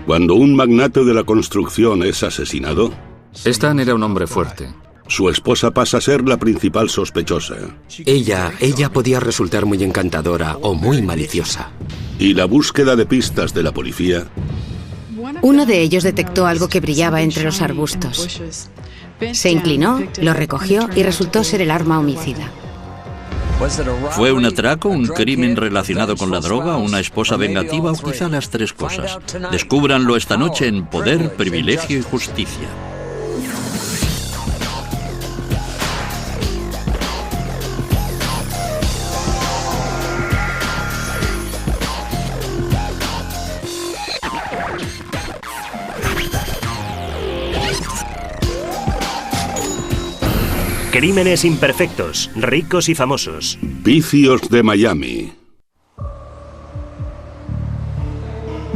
Cuando un magnate de la construcción es asesinado, Stan era un hombre fuerte. su esposa pasa a ser la principal sospechosa. Ella podía resultar muy encantadora o muy maliciosa. Y la búsqueda de pistas de la policía Uno de ellos detectó algo que brillaba entre los arbustos. Se inclinó, lo recogió y resultó ser el arma homicida. ¿Fue un atraco, un crimen relacionado con la droga, una esposa vengativa o quizá las tres cosas? Descúbranlo esta noche en Poder, Privilegio y Justicia. Crímenes imperfectos, ricos y famosos. Vicios de Miami.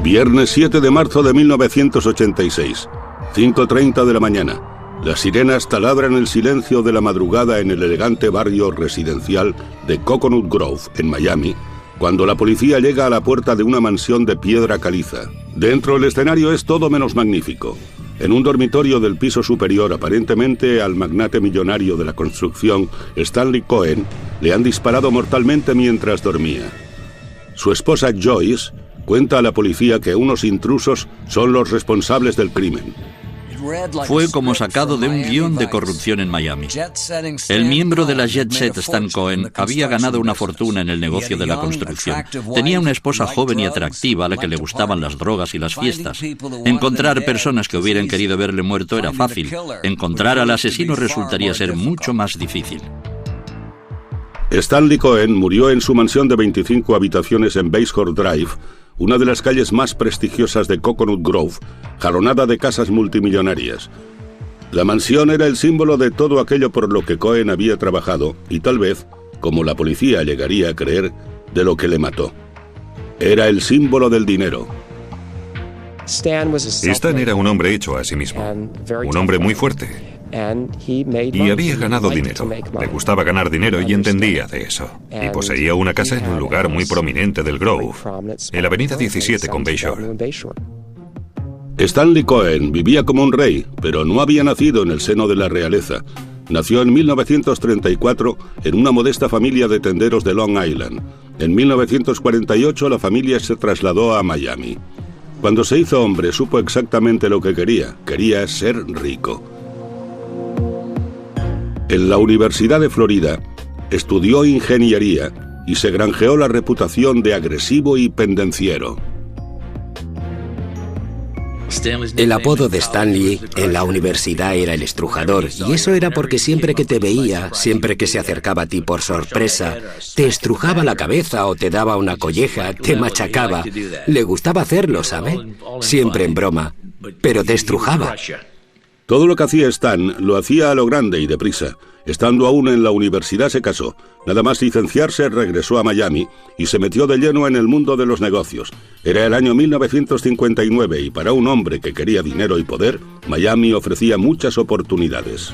Viernes 7 de marzo de 1986, 5:30 de la mañana. Las sirenas taladran el silencio de la madrugada en el elegante barrio residencial de Coconut Grove, en Miami, cuando la policía llega a la puerta de una mansión de piedra caliza. Dentro el escenario es todo menos magnífico. En un dormitorio del piso superior, aparentemente al magnate millonario de la construcción, Stanley Cohen, le han disparado mortalmente mientras dormía. Su esposa Joyce cuenta a la policía que unos intrusos son los responsables del crimen. Fue como sacado de un guión de corrupción en Miami. El miembro de la Jet Set, Stan Cohen, había ganado una fortuna en el negocio de la construcción. Tenía una esposa joven y atractiva a la que le gustaban las drogas y las fiestas. Encontrar personas que hubieran querido verle muerto era fácil. Encontrar al asesino resultaría ser mucho más difícil. Stanley Cohen murió en su mansión de 25 habitaciones en Basehor Drive, una de las calles más prestigiosas de Coconut Grove, jalonada de casas multimillonarias. La mansión era el símbolo de todo aquello por lo que Cohen había trabajado y tal vez, como la policía llegaría a creer, de lo que le mató. Era el símbolo del dinero. Stan era un hombre hecho a sí mismo, un hombre muy fuerte. Y había ganado dinero. Le gustaba ganar dinero y entendía de eso. Y poseía una casa en un lugar muy prominente del Grove, en la avenida 17 con Bayshore. Stanley Cohen vivía como un rey, pero no había nacido en el seno de la realeza. Nació en 1934 en una modesta familia de tenderos de Long Island. En 1948 la familia se trasladó a Miami. Cuando se hizo hombre supo exactamente lo que quería. Quería ser rico. En la Universidad de Florida estudió ingeniería y se granjeó la reputación de agresivo y pendenciero. El apodo de Stanley en la universidad era el estrujador, y eso era porque siempre que te veía, siempre que se acercaba a ti por sorpresa, te estrujaba la cabeza o te daba una colleja, te machacaba. Le gustaba hacerlo, ¿sabe? Siempre en broma, pero te estrujaba. Todo lo que hacía Stan lo hacía a lo grande y deprisa. Estando aún en la universidad se casó. Nada más licenciarse regresó a Miami y se metió de lleno en el mundo de los negocios. Era el año 1959 y para un hombre que quería dinero y poder, Miami ofrecía muchas oportunidades.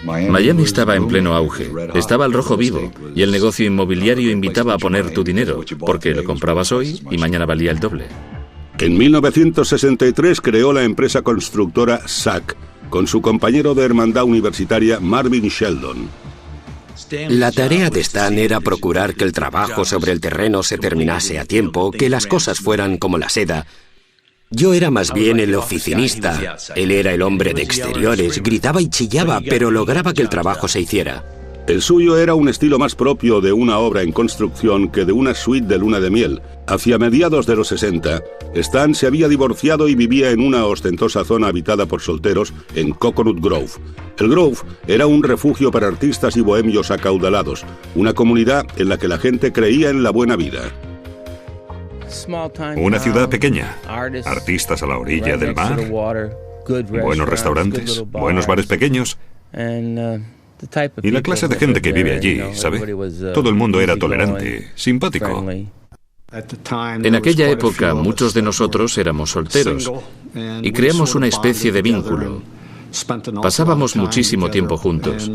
Miami estaba en pleno auge, estaba al rojo vivo y el negocio inmobiliario invitaba a poner tu dinero, porque lo comprabas hoy y mañana valía el doble. En 1963 creó la empresa constructora SAC con su compañero de hermandad universitaria Marvin Sheldon. La tarea de Stan era procurar que el trabajo sobre el terreno se terminase a tiempo, que las cosas fueran como la seda. Yo era más bien el oficinista. Él era el hombre de exteriores, gritaba y chillaba, pero lograba que el trabajo se hiciera. El suyo era un estilo más propio de una obra en construcción que de una suite de luna de miel. Hacia mediados de los 60, Stan se había divorciado y vivía en una ostentosa zona habitada por solteros en Coconut Grove. El Grove era un refugio para artistas y bohemios acaudalados, una comunidad en la que la gente creía en la buena vida. Una ciudad pequeña, artistas a la orilla del mar, buenos restaurantes, buenos bares pequeños. Y la clase de gente que vive allí, ¿sabe? Todo el mundo era tolerante, simpático. En aquella época, muchos de nosotros éramos solteros y creamos una especie de vínculo. Pasábamos muchísimo tiempo juntos.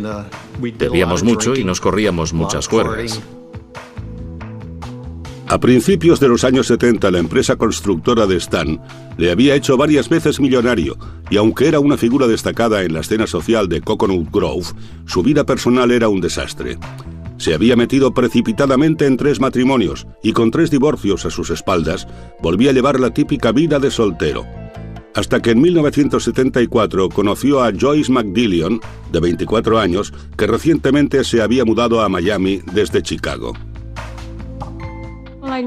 Bebíamos mucho y nos corríamos muchas juergas. A principios de los años 70, la empresa constructora de Stan le había hecho varias veces millonario, y aunque era una figura destacada en la escena social de Coconut Grove, su vida personal era un desastre. Se había metido precipitadamente en 3 matrimonios y con 3 divorcios a sus espaldas, volvía a llevar la típica vida de soltero. Hasta que en 1974 conoció a Joyce McDillion, de 24 años, que recientemente se había mudado a Miami desde Chicago.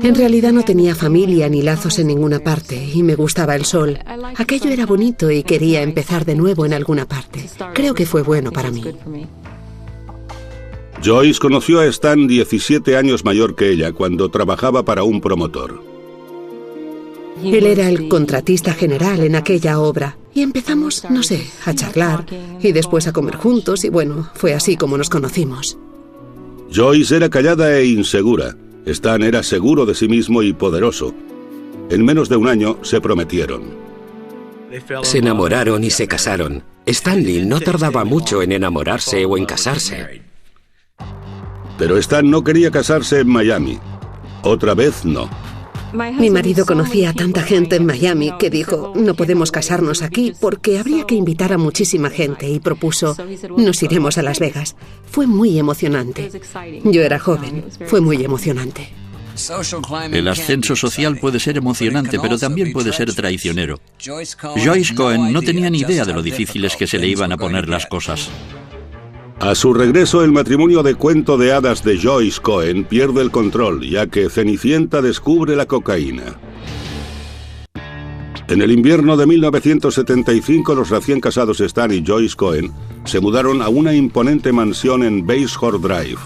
En realidad no tenía familia ni lazos en ninguna parte y me gustaba el sol. Aquello era bonito y quería empezar de nuevo en alguna parte. Creo que fue bueno para mí. Joyce conoció a Stan 17 años mayor que ella cuando trabajaba para un promotor. Él era el contratista general en aquella obra y empezamos, no sé, a charlar y después a comer juntos y bueno, fue así como nos conocimos. Joyce era callada e insegura. Stan era seguro de sí mismo y poderoso. En menos de un año se prometieron. Se enamoraron y se casaron. Stanley no tardaba mucho en enamorarse o en casarse. Pero Stan no quería casarse en Miami. Otra vez no. Mi marido conocía a tanta gente en Miami que dijo, no podemos casarnos aquí porque habría que invitar a muchísima gente y propuso, nos iremos a Las Vegas. Fue muy emocionante. Yo era joven, fue muy emocionante. El ascenso social puede ser emocionante, pero también puede ser traicionero. Joyce Cohen no tenía ni idea de lo difíciles que se le iban a poner las cosas. A su regreso, el matrimonio de cuento de hadas de Joyce Cohen pierde el control, ya que Cenicienta descubre la cocaína. En el invierno de 1975, los recién casados Stan y Joyce Cohen se mudaron a una imponente mansión en Bayshore Drive.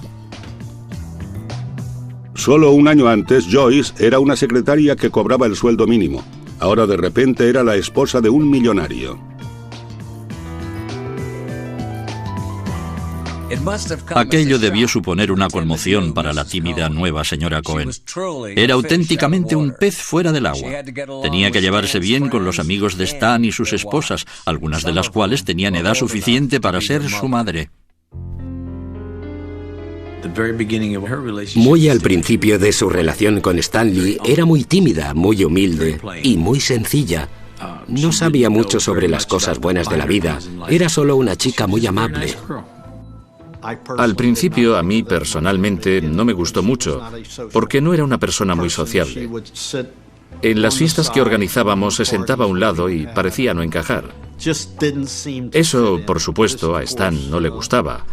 Solo un año antes, Joyce era una secretaria que cobraba el sueldo mínimo. Ahora de repente era la esposa de un millonario. Aquello debió suponer una conmoción para la tímida nueva señora Cohen. Era auténticamente un pez fuera del agua. Tenía que llevarse bien con los amigos de Stan y sus esposas, algunas de las cuales tenían edad suficiente para ser su madre. Muy al principio de su relación con Stanley, era muy tímida, muy humilde y muy sencilla. No sabía mucho sobre las cosas buenas de la vida. Era solo una chica muy amable. Al principio, a mí personalmente no me gustó mucho, porque no era una persona muy sociable. En las fiestas que organizábamos se sentaba a un lado y parecía no encajar. Eso, por supuesto, a Stan no le gustaba.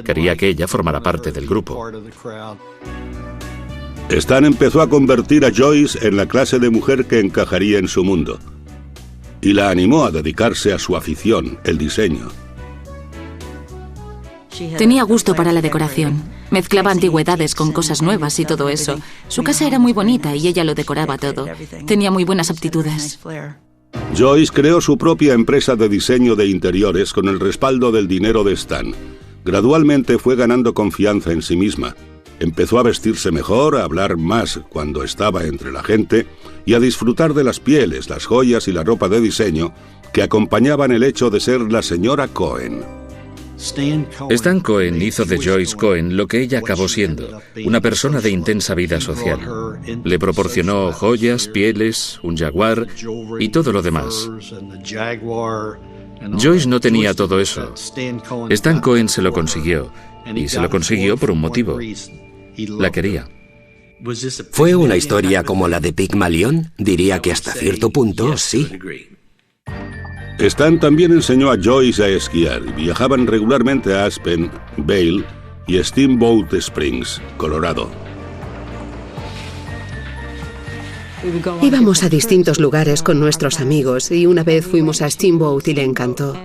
Quería que ella formara parte del grupo. Stan empezó a convertir a Joyce en la clase de mujer que encajaría en su mundo, y la animó a dedicarse a su afición, el diseño. Tenía gusto para la decoración. Mezclaba antigüedades con cosas nuevas y todo eso. Su casa era muy bonita y ella lo decoraba todo. Tenía muy buenas aptitudes. Joyce creó su propia empresa de diseño de interiores con el respaldo del dinero de Stan. Gradualmente fue ganando confianza en sí misma. Empezó a vestirse mejor, a hablar más cuando estaba entre la gente y a disfrutar de las pieles, las joyas y la ropa de diseño que acompañaban el hecho de ser la señora Cohen. Stan Cohen hizo de Joyce Cohen lo que ella acabó siendo, una persona de intensa vida social. Le proporcionó joyas, pieles, un jaguar y todo lo demás. Joyce no tenía todo eso. Stan Cohen se lo consiguió, y se lo consiguió por un motivo. La quería. ¿Fue una historia como la de Pigmalión? Diría que hasta cierto punto, sí. Stan también enseñó a Joyce a esquiar y viajaban regularmente a Aspen, Vail y Steamboat Springs, Colorado. Íbamos a distintos lugares con nuestros amigos y una vez fuimos a Steamboat y le encantó.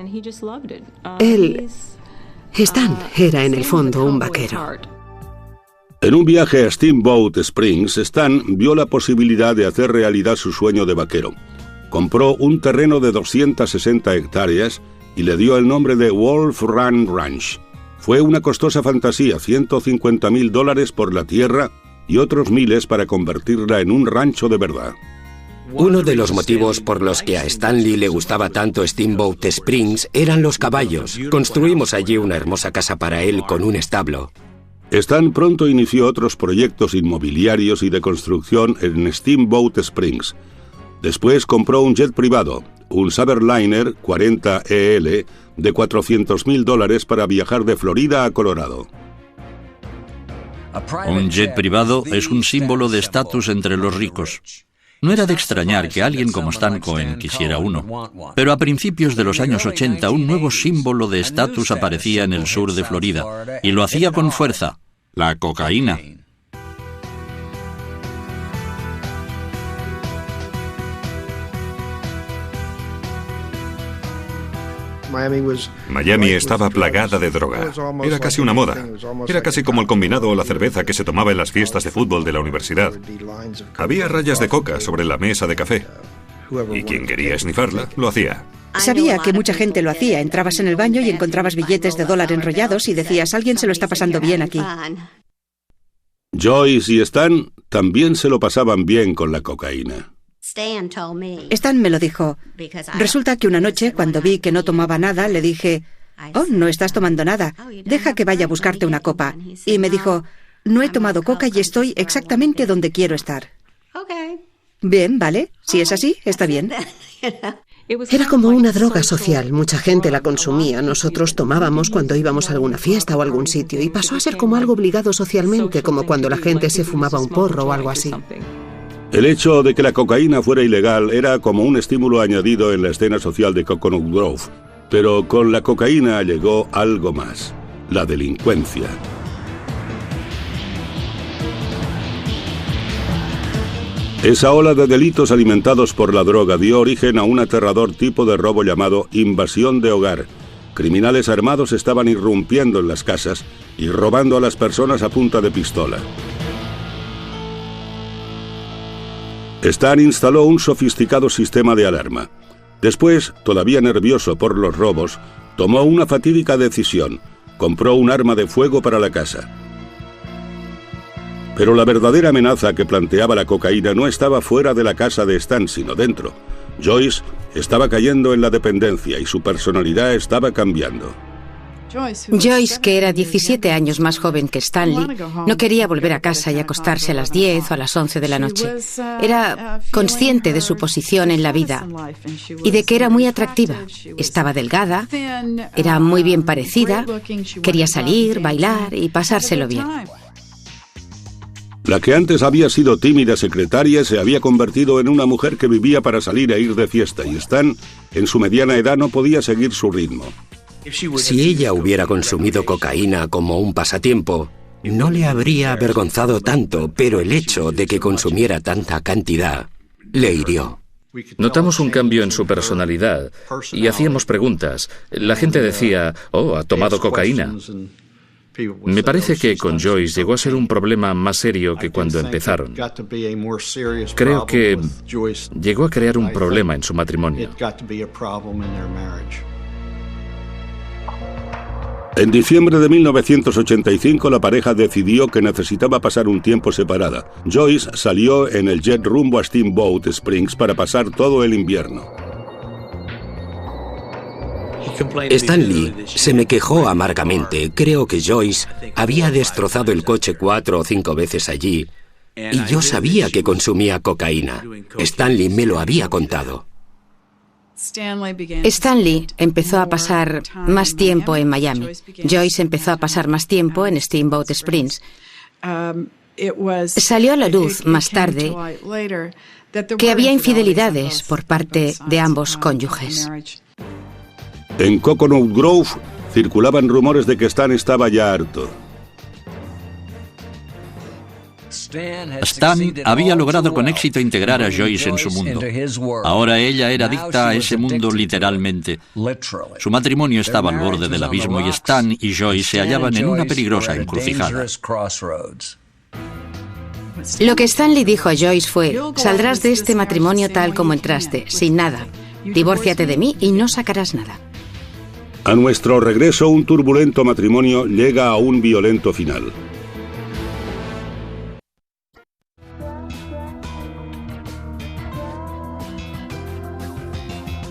Stan era en el fondo un vaquero. En un viaje a Steamboat Springs, Stan vio la posibilidad de hacer realidad su sueño de vaquero. Compró un terreno de 260 hectáreas y le dio el nombre de Wolf Run Ranch. Fue una costosa fantasía, $150,000 por la tierra y otros miles para convertirla en un rancho de verdad. Uno de los motivos por los que a Stanley le gustaba tanto Steamboat Springs eran los caballos. Construimos allí una hermosa casa para él con un establo. Stan pronto inició otros proyectos inmobiliarios y de construcción en Steamboat Springs. Después compró un jet privado, un Saberliner 40 EL de $400,000 para viajar de Florida a Colorado. Un jet privado es un símbolo de estatus entre los ricos. No era de extrañar que alguien como Stan Cohen quisiera uno. Pero a principios de los años 80, un nuevo símbolo de estatus aparecía en el sur de Florida, y lo hacía con fuerza: la cocaína. Miami estaba plagada de droga. Era casi una moda. Era casi como el combinado o la cerveza que se tomaba en las fiestas de fútbol de la universidad. Había rayas de coca sobre la mesa de café. Y quien quería esnifarla, lo hacía. Sabía que mucha gente lo hacía. Entrabas en el baño y encontrabas billetes de $1 enrollados y decías: alguien se lo está pasando bien aquí. Joyce y Stan también se lo pasaban bien con la cocaína. Stan me lo dijo. Resulta que una noche, cuando vi que no tomaba nada, le dije: «Oh, no estás tomando nada. Deja que vaya a buscarte una copa». Y me dijo: «No he tomado coca y estoy exactamente donde quiero estar». Bien, vale. Si es así, está bien. Era como una droga social. Mucha gente la consumía. Nosotros tomábamos cuando íbamos a alguna fiesta o algún sitio, y pasó a ser como algo obligado socialmente, como cuando la gente se fumaba un porro o algo así. El hecho de que la cocaína fuera ilegal era como un estímulo añadido en la escena social de Coconut Grove, pero con la cocaína llegó algo más: la delincuencia. Esa ola de delitos alimentados por la droga dio origen a un aterrador tipo de robo llamado invasión de hogar. Criminales armados estaban irrumpiendo en las casas y robando a las personas a punta de pistola. Stan instaló un sofisticado sistema de alarma. Después, todavía nervioso por los robos, tomó una fatídica decisión: compró un arma de fuego para la casa. Pero la verdadera amenaza que planteaba la cocaína no estaba fuera de la casa de Stan, sino dentro. Joyce estaba cayendo en la dependencia y su personalidad estaba cambiando. Joyce, que era 17 años más joven que Stanley, no quería volver a casa y acostarse a las 10 o a las 11 de la noche. Era consciente de su posición en la vida y de que era muy atractiva. Estaba delgada, era muy bien parecida, quería salir, bailar y pasárselo bien. La que antes había sido tímida secretaria se había convertido en una mujer que vivía para salir e ir de fiesta, y Stan, en su mediana edad, no podía seguir su ritmo. Si ella hubiera consumido cocaína como un pasatiempo, no le habría avergonzado tanto, pero el hecho de que consumiera tanta cantidad le hirió. Notamos un cambio en su personalidad y hacíamos preguntas. La gente decía: «Oh, ha tomado cocaína». Me parece que con Joyce llegó a ser un problema más serio que cuando empezaron. Creo que llegó a crear un problema en su matrimonio. En diciembre de 1985, la pareja decidió que necesitaba pasar un tiempo separada. Joyce salió en el jet rumbo a Steamboat Springs para pasar todo el invierno. Stanley se me quejó amargamente. Creo que Joyce había destrozado el coche 4 o 5 veces allí, y yo sabía que consumía cocaína. Stanley me lo había contado. Stanley empezó a pasar más tiempo en Miami. Joyce empezó a pasar más tiempo en Steamboat Springs. Salió a la luz más tarde que había infidelidades por parte de ambos cónyuges. En Coconut Grove circulaban rumores de que Stan estaba ya harto. Stan había logrado con éxito integrar a Joyce en su mundo. Ahora ella era adicta a ese mundo literalmente. Su matrimonio estaba al borde del abismo y Stan y Joyce se hallaban en una peligrosa encrucijada. Lo que Stanley dijo a Joyce fue: «Saldrás de este matrimonio tal como entraste, sin nada. Divórciate de mí y no sacarás nada». A nuestro regreso, un turbulento matrimonio llega a un violento final.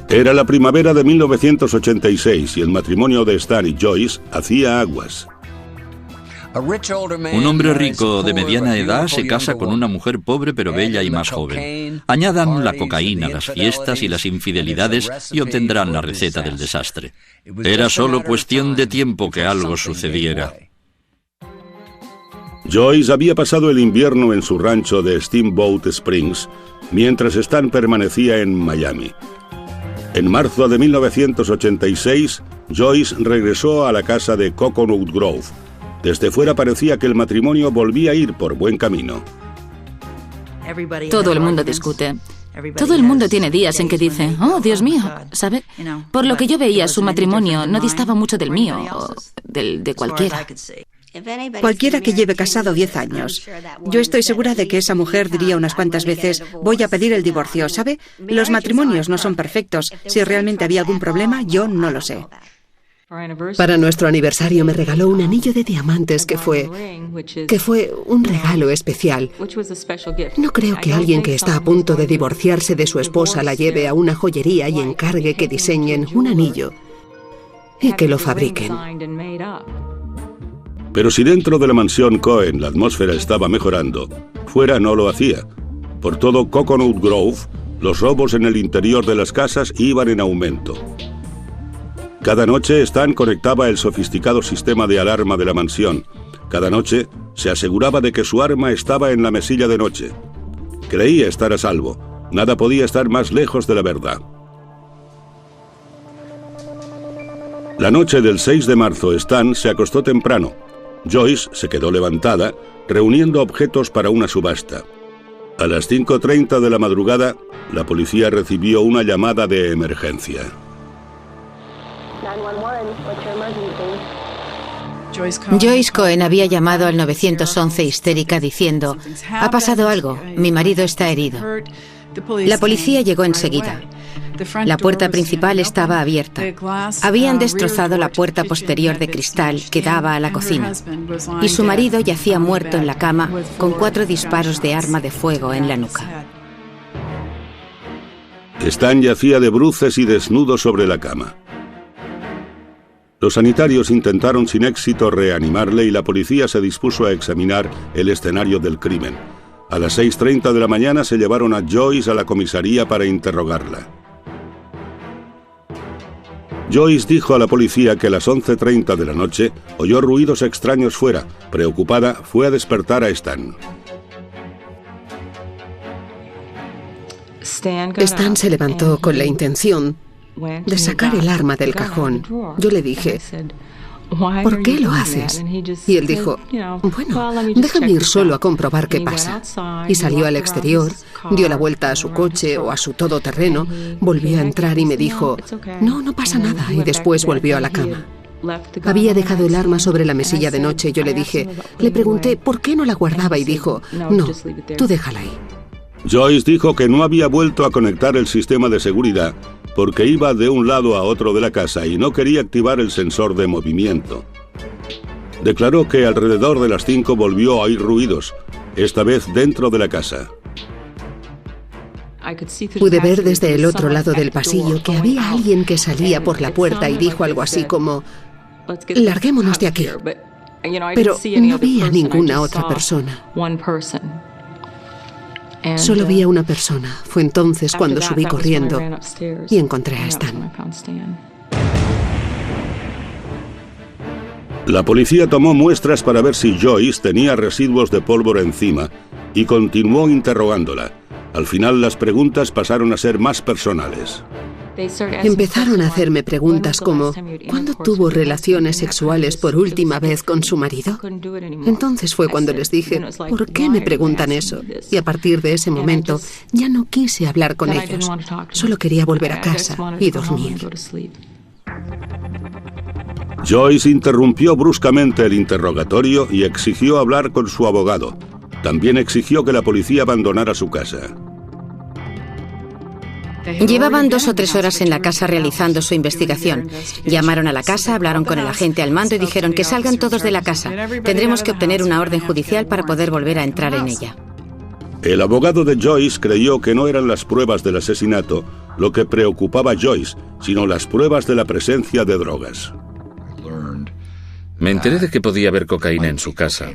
Era la primavera de 1986 y el matrimonio de Stan y Joyce hacía aguas. Un hombre rico de mediana edad se casa con una mujer pobre pero bella y más joven. Añadan la cocaína, las fiestas y las infidelidades y obtendrán la receta del desastre. Era solo cuestión de tiempo que algo sucediera. Joyce había pasado el invierno en su rancho de Steamboat Springs, mientras Stan permanecía en Miami. En marzo de 1986, Joyce regresó a la casa de Coconut Grove. Desde fuera parecía que el matrimonio volvía a ir por buen camino. Todo el mundo discute. Todo el mundo tiene días en que dice, oh, Dios mío, ¿sabe? Por lo que yo veía, su matrimonio no distaba mucho del mío o del de cualquiera. Cualquiera que lleve casado 10 años. Yo estoy segura de que esa mujer diría unas cuantas veces, voy a pedir el divorcio, ¿sabe? Los matrimonios no son perfectos. Si realmente había algún problema, yo no lo sé. Para nuestro aniversario me regaló un anillo de diamantes que fue un regalo especial. No creo que alguien que está a punto de divorciarse de su esposa la lleve a una joyería y encargue que diseñen un anillo y que lo fabriquen. Pero si dentro de la mansión Cohen la atmósfera estaba mejorando, fuera no lo hacía. Por todo Coconut Grove, los robos en el interior de las casas iban en aumento. Cada noche Stan conectaba el sofisticado sistema de alarma de la mansión. Cada noche se aseguraba de que su arma estaba en la mesilla de noche. Creía estar a salvo. Nada podía estar más lejos de la verdad. La noche del 6 de marzo, Stan se acostó temprano. Joyce se quedó levantada, reuniendo objetos para una subasta. A las 5:30 de la madrugada, la policía recibió una llamada de emergencia. Joyce Cohen había llamado al 911 histérica diciendo, ha pasado algo, mi marido está herido. La policía llegó enseguida. La puerta principal estaba abierta. Habían destrozado la puerta posterior de cristal que daba a la cocina. Y su marido yacía muerto en la cama con 4 disparos de arma de fuego en la nuca. Stan yacía de bruces y desnudo sobre la cama. Los sanitarios intentaron sin éxito reanimarle y la policía se dispuso a examinar el escenario del crimen. A las 6:30 de la mañana se llevaron a Joyce a la comisaría para interrogarla. Joyce dijo a la policía que a las 11:30 de la noche oyó ruidos extraños fuera. Preocupada, fue a despertar a Stan. Stan se levantó con la intención de sacar el arma del cajón. Yo le dije, ¿por qué lo haces? Y él dijo, bueno, déjame ir solo a comprobar qué pasa. Y salió al exterior, dio la vuelta a su coche o a su todoterreno, volvió a entrar y me dijo, no pasa nada, y después volvió a la cama. Había dejado el arma sobre la mesilla de noche y yo le pregunté por qué no la guardaba y dijo, no, tú déjala ahí. Joyce dijo que no había vuelto a conectar el sistema de seguridad porque iba de un lado a otro de la casa y no quería activar el sensor de movimiento. Declaró que alrededor de las 5 volvió a oír ruidos, esta vez dentro de la casa. Pude ver desde el otro lado del pasillo que había alguien que salía por la puerta y dijo algo así como, larguémonos de aquí. Pero no vi a ninguna otra persona. Solo vi a una persona. Fue entonces cuando subí corriendo y encontré a Stan. La policía tomó muestras para ver si Joyce tenía residuos de pólvora encima y continuó interrogándola. Al final las preguntas pasaron a ser más personales. Empezaron a hacerme preguntas como, ¿cuándo tuvo relaciones sexuales por última vez con su marido? Entonces fue cuando les dije, ¿por qué me preguntan eso? Y a partir de ese momento ya no quise hablar con ellos. Solo quería volver a casa y dormir. Joyce interrumpió bruscamente el interrogatorio y exigió hablar con su abogado. También exigió que la policía abandonara su casa. Llevaban 2 o 3 horas en la casa realizando su investigación. Llamaron a la casa, hablaron con el agente al mando y dijeron que salgan todos de la casa. Tendremos que obtener una orden judicial para poder volver a entrar en ella. El abogado de Joyce creyó que no eran las pruebas del asesinato lo que preocupaba a Joyce, sino las pruebas de la presencia de drogas. Me enteré de que podía haber cocaína en su casa.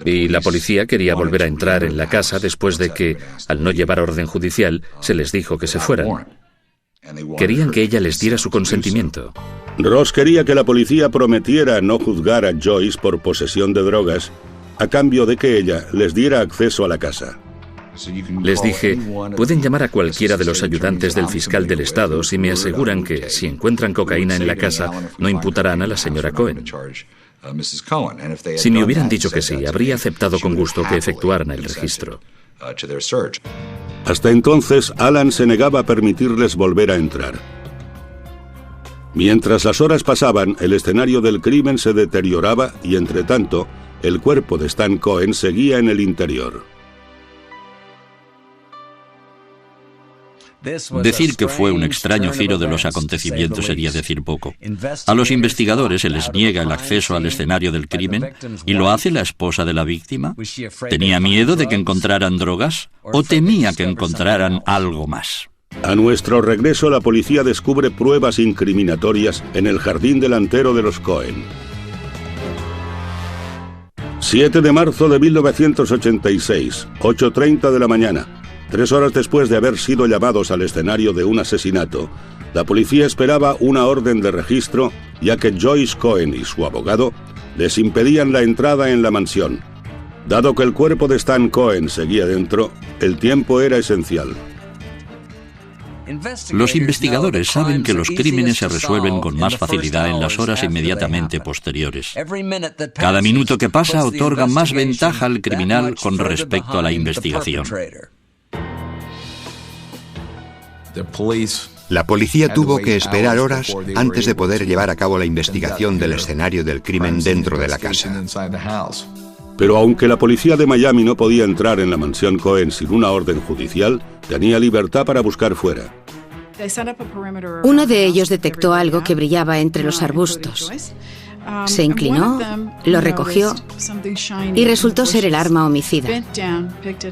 Y la policía quería volver a entrar en la casa después de que, al no llevar orden judicial, se les dijo que se fueran. Querían que ella les diera su consentimiento. Ross quería que la policía prometiera no juzgar a Joyce por posesión de drogas a cambio de que ella les diera acceso a la casa. Les dije, pueden llamar a cualquiera de los ayudantes del fiscal del estado si me aseguran que, si encuentran cocaína en la casa, no imputarán a la señora Cohen. Si me hubieran dicho que sí, habría aceptado con gusto que efectuaran el registro. Hasta entonces, Alan se negaba a permitirles volver a entrar. Mientras las horas pasaban, el escenario del crimen se deterioraba y, entre tanto, el cuerpo de Stan Cohen seguía en el interior. Decir que fue un extraño giro de los acontecimientos sería decir poco. A los investigadores se les niega el acceso al escenario del crimen y lo hace la esposa de la víctima. ¿Tenía miedo de que encontraran drogas o temía que encontraran algo más? A nuestro regreso, la policía descubre pruebas incriminatorias en el jardín delantero de los Cohen. 7 de marzo de 1986, 8:30 de la mañana. 3 horas después de haber sido llamados al escenario de un asesinato, la policía esperaba una orden de registro, ya que Joyce Cohen y su abogado les impedían la entrada en la mansión. Dado que el cuerpo de Stan Cohen seguía dentro, el tiempo era esencial. Los investigadores saben que los crímenes se resuelven con más facilidad en las horas inmediatamente posteriores. Cada minuto que pasa otorga más ventaja al criminal con respecto a la investigación. La policía tuvo que esperar horas antes de poder llevar a cabo la investigación del escenario del crimen dentro de la casa. Pero aunque la policía de Miami no podía entrar en la mansión Cohen sin una orden judicial, tenía libertad para buscar fuera. Uno de ellos detectó algo que brillaba entre los arbustos. Se inclinó, lo recogió y resultó ser el arma homicida,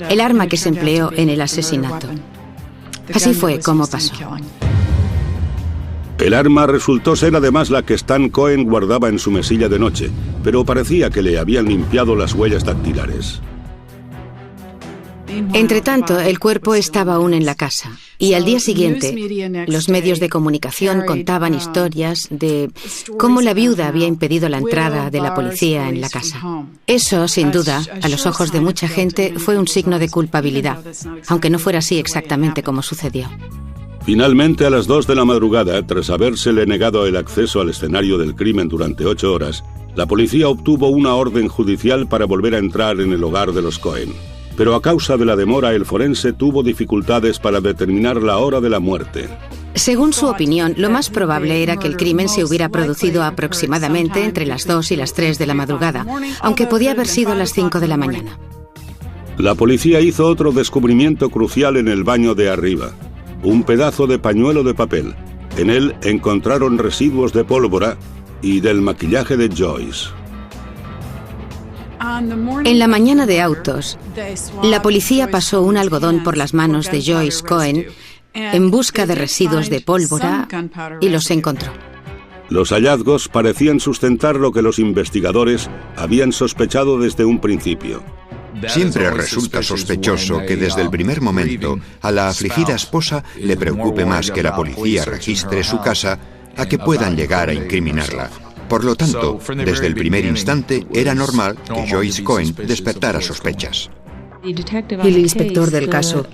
el arma que se empleó en el asesinato. Así fue como pasó. El arma resultó ser además la que Stan Cohen guardaba en su mesilla de noche, pero parecía que le habían limpiado las huellas dactilares. Entretanto, el cuerpo estaba aún en la casa, y al día siguiente, los medios de comunicación contaban historias de cómo la viuda había impedido la entrada de la policía en la casa. Eso, sin duda, a los ojos de mucha gente, fue un signo de culpabilidad, aunque no fuera así exactamente como sucedió. Finalmente, a las 2 de la madrugada, tras habérsele negado el acceso al escenario del crimen durante 8 horas, la policía obtuvo una orden judicial para volver a entrar en el hogar de los Cohen. Pero a causa de la demora, el forense tuvo dificultades para determinar la hora de la muerte. Según su opinión, lo más probable era que el crimen se hubiera producido aproximadamente entre las 2 y las 3 de la madrugada, aunque podía haber sido las 5 de la mañana. La policía hizo otro descubrimiento crucial en el baño de arriba: un pedazo de pañuelo de papel. En él encontraron residuos de pólvora y del maquillaje de Joyce. En la mañana de autos, la policía pasó un algodón por las manos de Joyce Cohen en busca de residuos de pólvora y los encontró. Los hallazgos parecían sustentar lo que los investigadores habían sospechado desde un principio. Siempre resulta sospechoso que desde el primer momento a la afligida esposa le preocupe más que la policía registre su casa a que puedan llegar a incriminarla. Por lo tanto, desde el primer instante era normal que Joyce Cohen despertara sospechas. El inspector del caso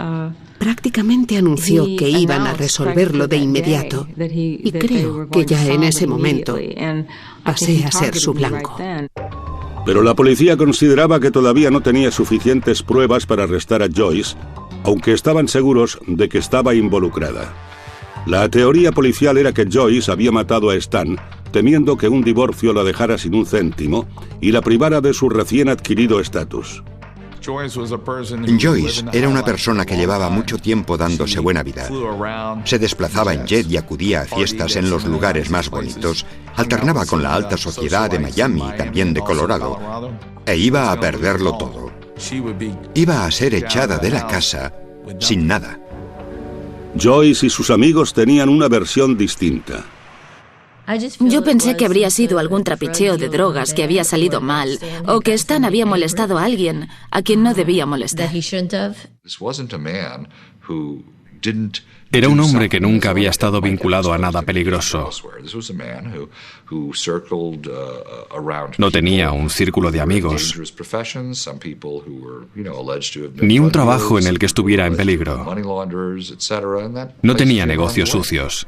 prácticamente anunció que iban a resolverlo de inmediato, y creo que ya en ese momento pasé a ser su blanco. Pero la policía consideraba que todavía no tenía suficientes pruebas para arrestar a Joyce, aunque estaban seguros de que estaba involucrada. La teoría policial era que Joyce había matado a Stan, temiendo que un divorcio la dejara sin un céntimo y la privara de su recién adquirido estatus. Joyce era una persona que llevaba mucho tiempo dándose buena vida. Se desplazaba en jet y acudía a fiestas en los lugares más bonitos, alternaba con la alta sociedad de Miami y también de Colorado, e iba a perderlo todo. Iba a ser echada de la casa sin nada. Joyce y sus amigos tenían una versión distinta. Yo pensé que habría sido algún trapicheo de drogas que había salido mal, o que Stan había molestado a alguien a quien no debía molestar. Era un hombre que nunca había estado vinculado a nada peligroso. No tenía un círculo de amigos, ni un trabajo en el que estuviera en peligro. No tenía negocios sucios.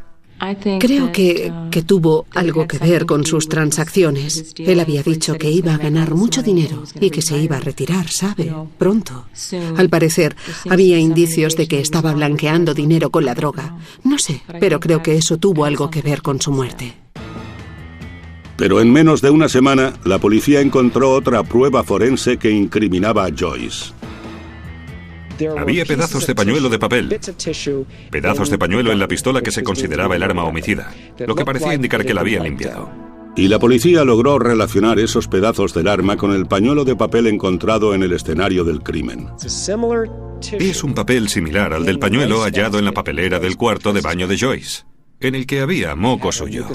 Creo que tuvo algo que ver con sus transacciones. Él había dicho que iba a ganar mucho dinero y que se iba a retirar, ¿sabe? Pronto. Al parecer, había indicios de que estaba blanqueando dinero con la droga. No sé, pero creo que eso tuvo algo que ver con su muerte. Pero en menos de una semana, la policía encontró otra prueba forense que incriminaba a Joyce. Había pedazos de pañuelo de papel, pedazos de pañuelo en la pistola que se consideraba el arma homicida, lo que parecía indicar que la habían limpiado. Y la policía logró relacionar esos pedazos del arma con el pañuelo de papel encontrado en el escenario del crimen. Es un papel similar al del pañuelo hallado en la papelera del cuarto de baño de Joyce, en el que había moco suyo.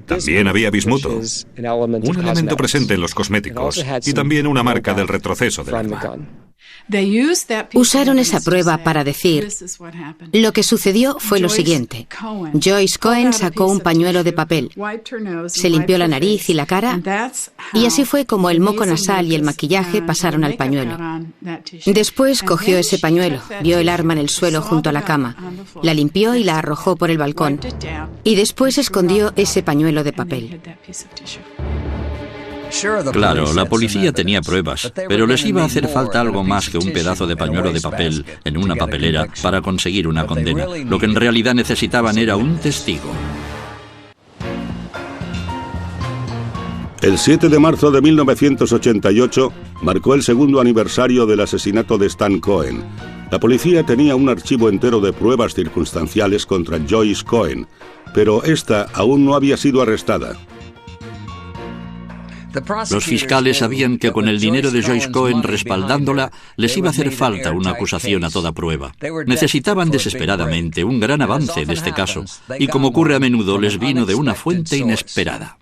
También había bismuto, un elemento presente en los cosméticos, y también una marca del retroceso del arma. Usaron esa prueba para decir, lo que sucedió fue lo siguiente. Joyce Cohen sacó un pañuelo de papel, se limpió la nariz y la cara, y así fue como el moco nasal y el maquillaje pasaron al pañuelo. Después cogió ese pañuelo, vio el arma en el suelo junto a la cama, la limpió y la arrojó por el balcón, y después escondió ese pañuelo de papel. Claro, la policía tenía pruebas, pero les iba a hacer falta algo más que un pedazo de pañuelo de papel en una papelera para conseguir una condena. Lo que en realidad necesitaban era un testigo. El 7 de marzo de 1988 marcó el segundo aniversario del asesinato de Stan Cohen. La policía tenía un archivo entero de pruebas circunstanciales contra Joyce Cohen, pero esta aún no había sido arrestada. Los fiscales sabían que con el dinero de Joyce Cohen respaldándola, les iba a hacer falta una acusación a toda prueba. Necesitaban desesperadamente un gran avance de este caso, y como ocurre a menudo, les vino de una fuente inesperada.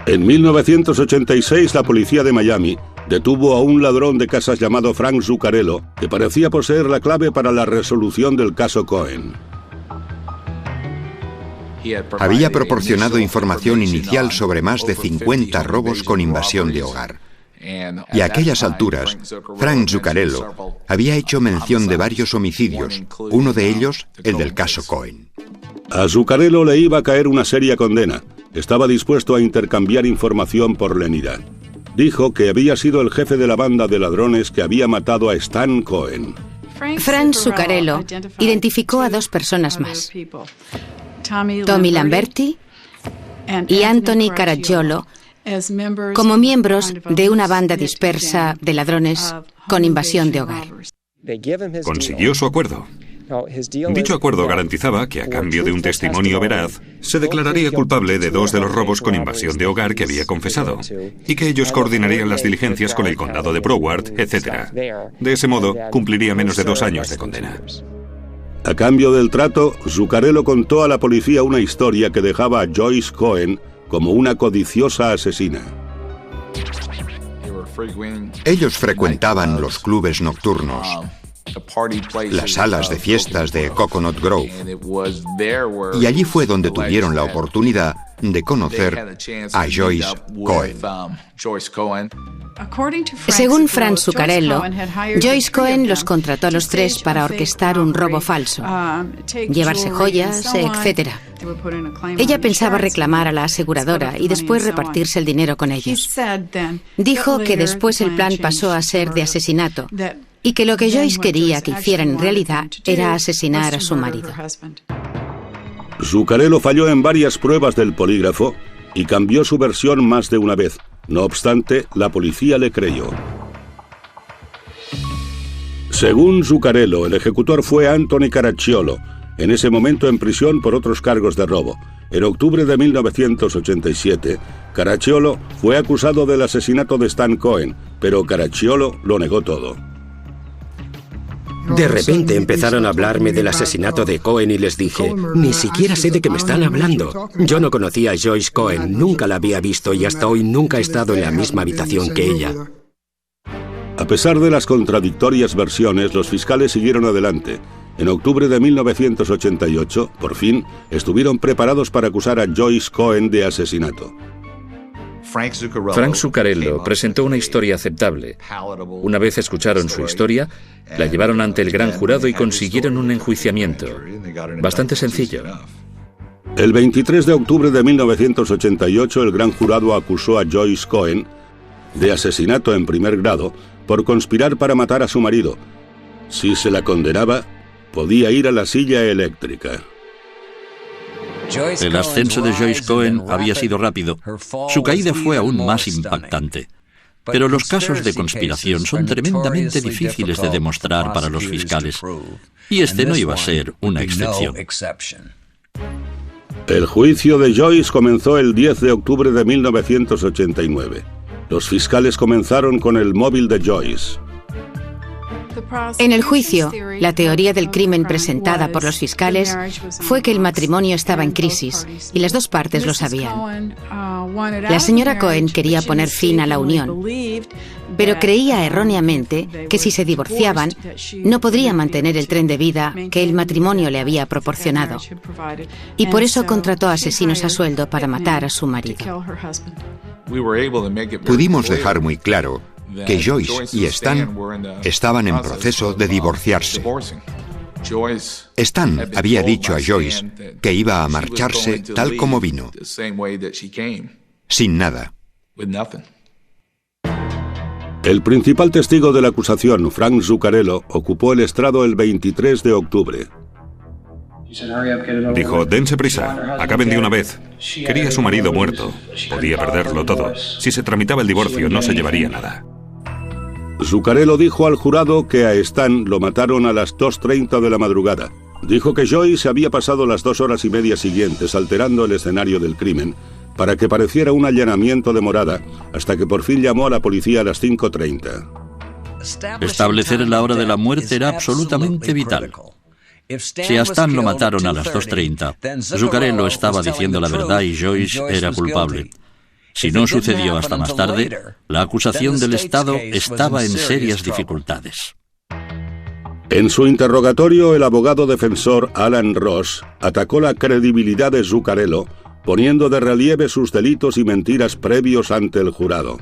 En 1986, la policía de Miami detuvo a un ladrón de casas llamado Frank Zuccarello, que parecía poseer la clave para la resolución del caso Cohen. Había proporcionado información inicial sobre más de 50 robos con invasión de hogar. Y a aquellas alturas, Frank Zuccarello había hecho mención de varios homicidios, uno de ellos el del caso Cohen. A Zuccarello le iba a caer una seria condena. Estaba dispuesto a intercambiar información por lenidad. Dijo que había sido el jefe de la banda de ladrones que había matado a Stan Cohen. Frank Zuccarello identificó a dos personas más. Tommy Lamberti y Anthony Caracciolo como miembros de una banda dispersa de ladrones con invasión de hogar. Consiguió su acuerdo. Dicho acuerdo garantizaba que a cambio de un testimonio veraz, se declararía culpable de 2 de los robos con invasión de hogar que había confesado, y que ellos coordinarían las diligencias con el condado de Broward, etc. De ese modo, cumpliría menos de 2 años de condena. A cambio del trato, Zuccarello contó a la policía una historia que dejaba a Joyce Cohen como una codiciosa asesina. Ellos frecuentaban los clubes nocturnos, las salas de fiestas de Coconut Grove, y allí fue donde tuvieron la oportunidad de conocer a Joyce Cohen. Según Frank Zuccarello, Joyce Cohen los contrató a los 3 para orquestar un robo falso, llevarse joyas, etc. Ella pensaba reclamar a la aseguradora y después repartirse el dinero con ellos. Dijo que después el plan pasó a ser de asesinato y que lo que Joyce quería que hicieran en realidad era asesinar a su marido. Zuccarello falló en varias pruebas del polígrafo y cambió su versión más de una vez. No obstante, la policía le creyó. Según Zuccarello, el ejecutor fue Anthony Caracciolo, en ese momento en prisión por otros cargos de robo. En octubre de 1987, Caracciolo fue acusado del asesinato de Stan Cohen, pero Caracciolo lo negó todo. De repente empezaron a hablarme del asesinato de Cohen y les dije, ni siquiera sé de qué me están hablando. Yo no conocía a Joyce Cohen, nunca la había visto y hasta hoy nunca he estado en la misma habitación que ella. A pesar de las contradictorias versiones, los fiscales siguieron adelante. En octubre de 1988, por fin, estuvieron preparados para acusar a Joyce Cohen de asesinato. Frank Zuccarello presentó una historia aceptable. Una vez escucharon su historia, la llevaron ante el gran jurado y consiguieron un enjuiciamiento. Bastante sencillo. El 23 de octubre de 1988, el gran jurado acusó a Joyce Cohen de asesinato en primer grado por conspirar para matar a su marido. Si se la condenaba, podía ir a la silla eléctrica. El ascenso de Joyce Cohen había sido rápido. Su caída fue aún más impactante. Pero los casos de conspiración son tremendamente difíciles de demostrar para los fiscales. Y este no iba a ser una excepción. El juicio de Joyce comenzó el 10 de octubre de 1989. Los fiscales comenzaron con el móvil de Joyce. En el juicio, la teoría del crimen presentada por los fiscales fue que el matrimonio estaba en crisis y las dos partes lo sabían. La señora Cohen quería poner fin a la unión, pero creía erróneamente que si se divorciaban, no podría mantener el tren de vida que el matrimonio le había proporcionado. Y por eso contrató asesinos a sueldo para matar a su marido. Pudimos dejar muy claro que Joyce y Stan estaban en proceso de divorciarse. Stan había dicho a Joyce que iba a marcharse tal como vino, sin nada. El principal testigo de la acusación, Frank Zuccarello, ocupó el estrado el 23 de octubre. Dijo, dense prisa, acaben de una vez. Quería a su marido muerto. Podía perderlo todo. Si se tramitaba el divorcio, no se llevaría nada. Zuccarello dijo al jurado que a Stan lo mataron a las 2:30 de la madrugada. Dijo que Joyce había pasado las 2 horas y media siguientes alterando el escenario del crimen para que pareciera un allanamiento de morada, hasta que por fin llamó a la policía a las 5:30. Establecer la hora de la muerte era absolutamente vital. Si a Stan lo mataron a las 2:30, Zuccarello estaba diciendo la verdad y Joyce era culpable. Si no sucedió hasta más tarde, la acusación del Estado estaba en serias dificultades. En su interrogatorio, el abogado defensor Alan Ross atacó la credibilidad de Zuccarello, poniendo de relieve sus delitos y mentiras previos ante el jurado.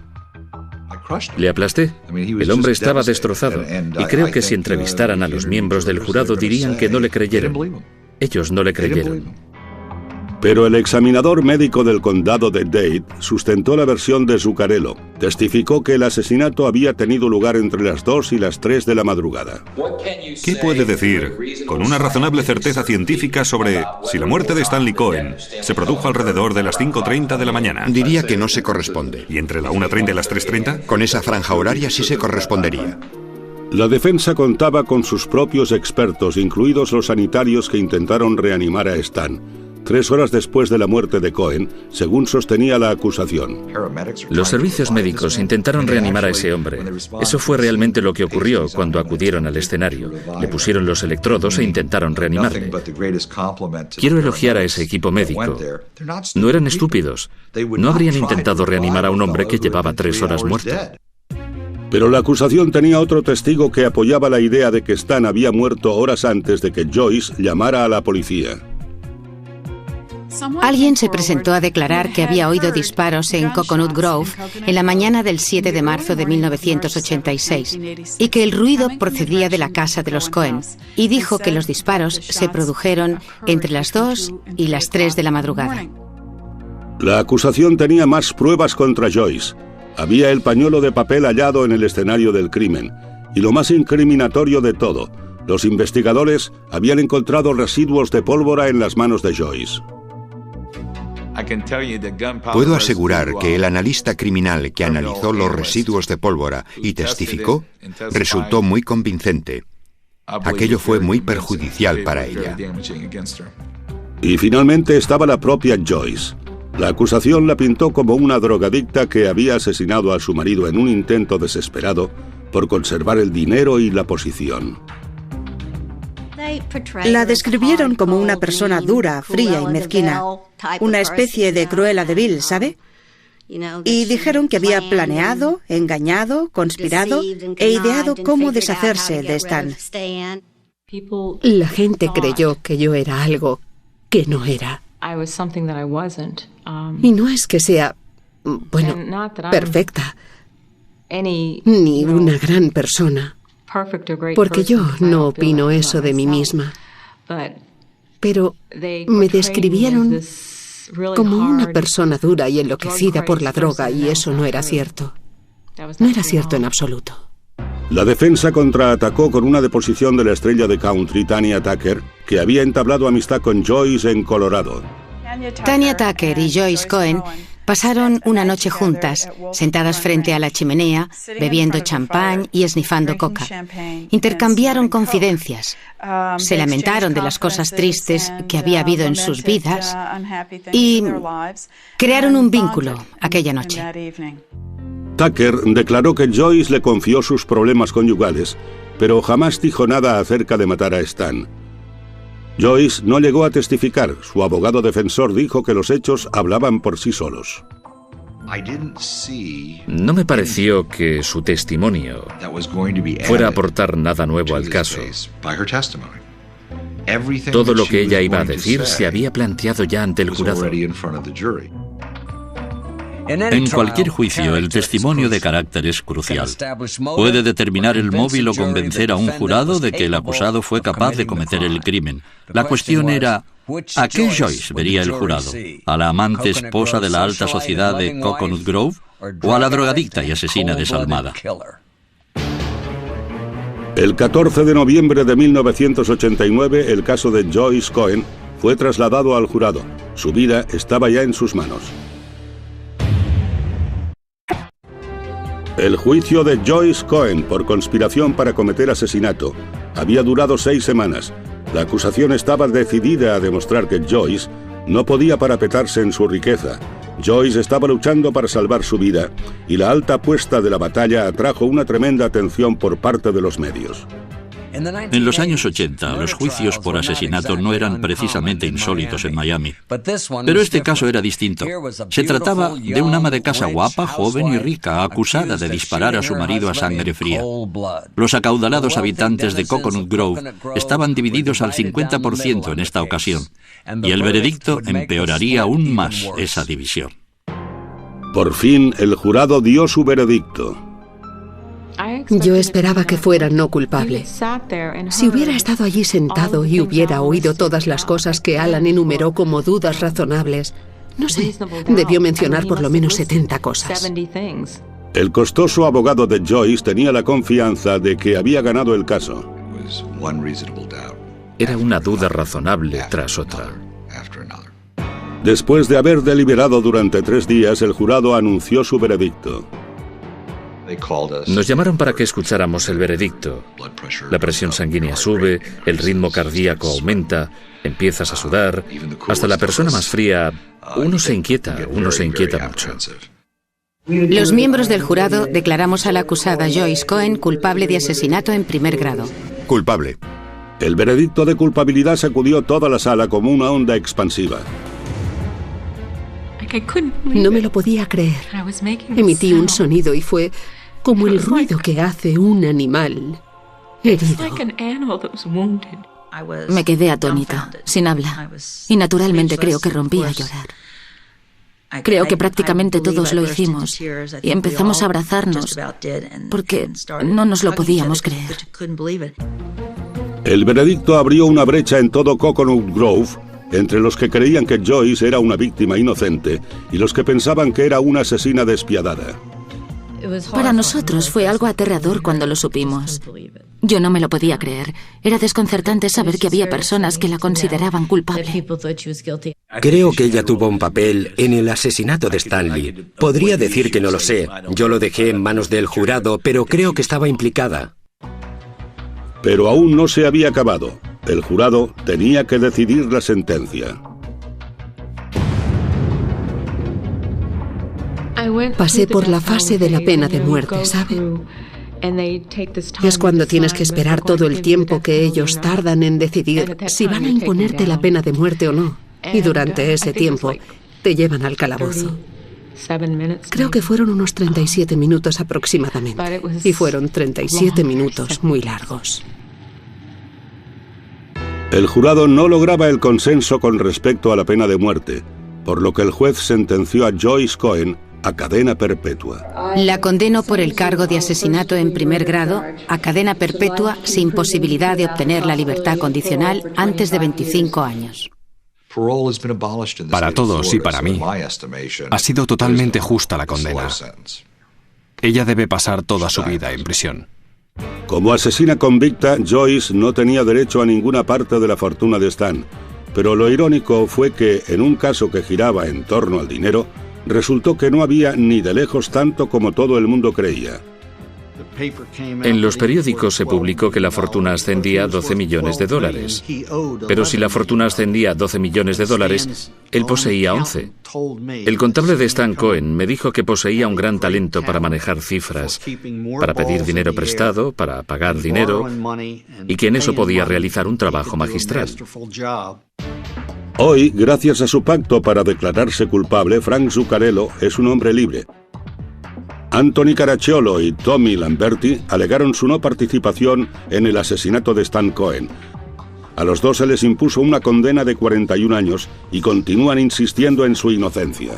Le aplasté. El hombre estaba destrozado y creo que si entrevistaran a los miembros del jurado dirían que no le creyeron. Ellos no le creyeron. Pero el examinador médico del condado de Dade sustentó la versión de Zuccarello. Testificó que el asesinato había tenido lugar entre las 2 y las 3 de la madrugada. ¿Qué puede decir con una razonable certeza científica sobre si la muerte de Stanley Cohen se produjo alrededor de las 5:30 de la mañana? Diría que no se corresponde. ¿Y entre la 1:30 y las 3:30? Con esa franja horaria sí se correspondería. La defensa contaba con sus propios expertos, incluidos los sanitarios que intentaron reanimar a Stan 3 horas después de la muerte de Cohen, según sostenía la acusación. Los servicios médicos intentaron reanimar a ese hombre. Eso fue realmente lo que ocurrió cuando acudieron al escenario. Le pusieron los electrodos e intentaron reanimarle. Quiero elogiar a ese equipo médico. No eran estúpidos. No habrían intentado reanimar a un hombre que llevaba 3 horas muerto. Pero la acusación tenía otro testigo que apoyaba la idea de que Stan había muerto horas antes de que Joyce llamara a la policía. Alguien se presentó a declarar que había oído disparos en Coconut Grove en la mañana del 7 de marzo de 1986 y que el ruido procedía de la casa de los Cohen, y dijo que los disparos se produjeron entre las 2 y las 3 de la madrugada. La acusación tenía más pruebas contra Joyce. Había el pañuelo de papel hallado en el escenario del crimen. Y lo más incriminatorio de todo, los investigadores habían encontrado residuos de pólvora en las manos de Joyce. Puedo asegurar que el analista criminal que analizó los residuos de pólvora y testificó resultó muy convincente. Aquello fue muy perjudicial para ella. Y finalmente estaba la propia Joyce. La acusación la pintó como una drogadicta que había asesinado a su marido en un intento desesperado por conservar el dinero y la posición. La describieron como una persona dura, fría y mezquina, una especie de Cruella de Vil, ¿sabe? Y dijeron que había planeado, engañado, conspirado e ideado cómo deshacerse de Stan. La gente creyó que yo era algo que no era. Y no es que sea, bueno, perfecta, ni una gran persona, porque yo no opino eso de mí misma. Pero me describieron como una persona dura y enloquecida por la droga, y eso no era cierto. No era cierto en absoluto. La defensa contraatacó con una deposición de la estrella de country Tanya Tucker, que había entablado amistad con Joyce en Colorado. Tanya Tucker y Joyce Cohen pasaron una noche juntas, sentadas frente a la chimenea, bebiendo champán y esnifando coca. Intercambiaron confidencias, se lamentaron de las cosas tristes que había habido en sus vidas y crearon un vínculo aquella noche. Tucker declaró que Joyce le confió sus problemas conyugales, pero jamás dijo nada acerca de matar a Stan. Joyce no llegó a testificar. Su abogado defensor dijo que los hechos hablaban por sí solos. No me pareció que su testimonio fuera a aportar nada nuevo al caso. Todo lo que ella iba a decir se había planteado ya ante el jurado. En cualquier juicio, el testimonio de carácter es crucial. Puede determinar el móvil o convencer a un jurado de que el acusado fue capaz de cometer el crimen. La cuestión era, ¿a qué Joyce vería el jurado? ¿A la amante esposa de la alta sociedad de Coconut Grove? ¿O a la drogadicta y asesina desalmada? El 14 de noviembre de 1989, el caso de Joyce Cohen fue trasladado al jurado. Su vida estaba ya en sus manos. El juicio de Joyce Cohen por conspiración para cometer asesinato había durado 6 semanas. La acusación estaba decidida a demostrar que Joyce no podía parapetarse en su riqueza. Joyce estaba luchando para salvar su vida, y la alta apuesta de la batalla atrajo una tremenda atención por parte de los medios. En los años 80, los juicios por asesinato no eran precisamente insólitos en Miami. Pero este caso era distinto. Se trataba de una ama de casa guapa, joven y rica, acusada de disparar a su marido a sangre fría. Los acaudalados habitantes de Coconut Grove estaban divididos al 50% en esta ocasión, y el veredicto empeoraría aún más esa división. Por fin, el jurado dio su veredicto. Yo esperaba que fuera no culpable. Si hubiera estado allí sentado y hubiera oído todas las cosas que Alan enumeró como dudas razonables, no sé, debió mencionar por lo menos 70 cosas. El costoso abogado de Joyce tenía la confianza de que había ganado el caso. Era una duda razonable tras otra. Después de haber deliberado durante 3 días, el jurado anunció su veredicto. Nos llamaron para que escucháramos el veredicto. La presión sanguínea sube, el ritmo cardíaco aumenta, empiezas a sudar. Hasta la persona más fría, uno se inquieta mucho. Los miembros del jurado declaramos a la acusada Joyce Cohen culpable de asesinato en primer grado. Culpable. El veredicto de culpabilidad sacudió toda la sala como una onda expansiva. No me lo podía creer. Emití un sonido y fue como el ruido que hace un animal herido. Me quedé atónita, sin habla, y naturalmente creo que rompí a llorar. Creo que prácticamente todos lo hicimos y empezamos a abrazarnos porque no nos lo podíamos creer. El veredicto abrió una brecha en todo Coconut Grove entre los que creían que Joyce era una víctima inocente y los que pensaban que era una asesina despiadada. Para nosotros fue algo aterrador cuando lo supimos. Yo no me lo podía creer. Era desconcertante saber que había personas que la consideraban culpable. Creo que ella tuvo un papel en el asesinato de Stanley. Podría decir que no lo sé. Yo lo dejé en manos del jurado, pero creo que estaba implicada. Pero aún no se había acabado. El jurado tenía que decidir la sentencia. Pasé por la fase de la pena de muerte, ¿sabe? Es cuando tienes que esperar todo el tiempo que ellos tardan en decidir si van a imponerte la pena de muerte o no. Y durante ese tiempo te llevan al calabozo. Creo que fueron unos 37 minutos aproximadamente. Y fueron 37 minutos muy largos. El jurado no lograba el consenso con respecto a la pena de muerte, por lo que el juez sentenció a Joyce Cohen a cadena perpetua. La condenó por el cargo de asesinato en primer grado a cadena perpetua sin posibilidad de obtener la libertad condicional antes de 25 años. Para todos y para mí, ha sido totalmente justa la condena. Ella debe pasar toda su vida en prisión. Como asesina convicta, Joyce no tenía derecho a ninguna parte de la fortuna de Stan, pero lo irónico fue que, en un caso que giraba en torno al dinero, resultó que no había ni de lejos tanto como todo el mundo creía. En los periódicos se publicó que la fortuna ascendía a $12 millones. Pero si la fortuna ascendía a $12 millones, él poseía 11. El contable de Stan Cohen me dijo que poseía un gran talento para manejar cifras, para pedir dinero prestado, para pagar dinero, y que en eso podía realizar un trabajo magistral. Hoy, gracias a su pacto para declararse culpable, Frank Zuccarello es un hombre libre. Anthony Caracciolo y Tommy Lamberti alegaron su no participación en el asesinato de Stan Cohen. A los dos se les impuso una condena de 41 años y continúan insistiendo en su inocencia.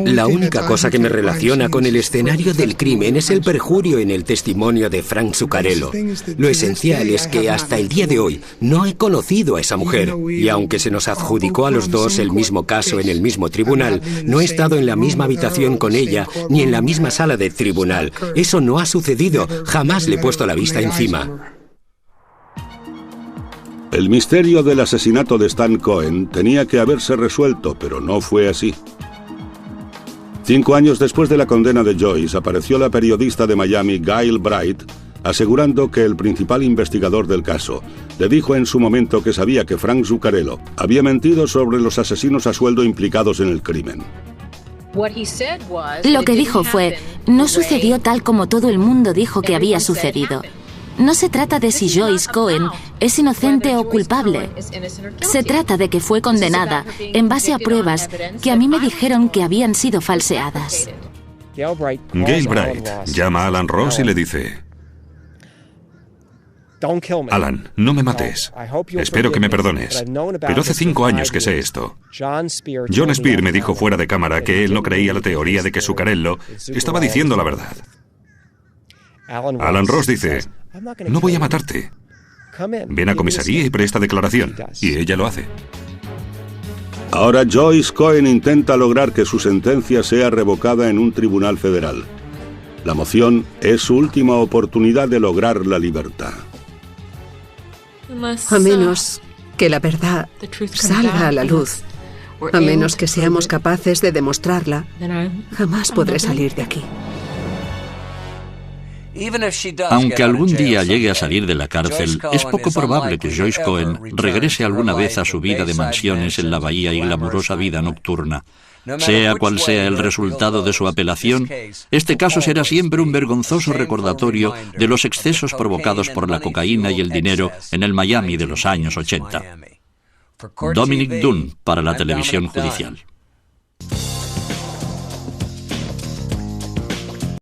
La única cosa que me relaciona con el escenario del crimen es el perjurio en el testimonio de Frank Zuccarello. Lo esencial es que hasta el día de hoy no he conocido a esa mujer, y aunque se nos adjudicó a los dos el mismo caso en el mismo tribunal, no he estado en la misma habitación con ella ni en la misma sala de tribunal. Eso no ha sucedido, jamás le he puesto la vista encima. El misterio del asesinato de Stan Cohen tenía que haberse resuelto, pero no fue así. 5 años después de la condena de Joyce, apareció la periodista de Miami, Gail Bright, asegurando que el principal investigador del caso le dijo en su momento que sabía que Frank Zuccarello había mentido sobre los asesinos a sueldo implicados en el crimen. Lo que dijo fue, no sucedió tal como todo el mundo dijo que había sucedido. No se trata de si Joyce Cohen es inocente o culpable. Se trata de que fue condenada en base a pruebas que a mí me dijeron que habían sido falseadas. Gail Bright llama a Alan Ross y le dice: Alan, no me mates. Espero que me perdones. Pero hace 5 años que sé esto. John Spear me dijo fuera de cámara que él no creía la teoría de que Zuccarello estaba diciendo la verdad. Alan Ross dice: no voy a matarte. Ven a comisaría y presta declaración. Y ella lo hace. Ahora Joyce Cohen intenta lograr que su sentencia sea revocada en un tribunal federal. La moción es su última oportunidad de lograr la libertad. A menos que la verdad salga a la luz, a menos que seamos capaces de demostrarla, jamás podré salir de aquí. Aunque algún día llegue a salir de la cárcel, es poco probable que Joyce Cohen regrese alguna vez a su vida de mansiones en la bahía y glamurosa vida nocturna. Sea cual sea el resultado de su apelación, este caso será siempre un vergonzoso recordatorio de los excesos provocados por la cocaína y el dinero en el Miami de los años 80. Dominic Dunne para la televisión judicial.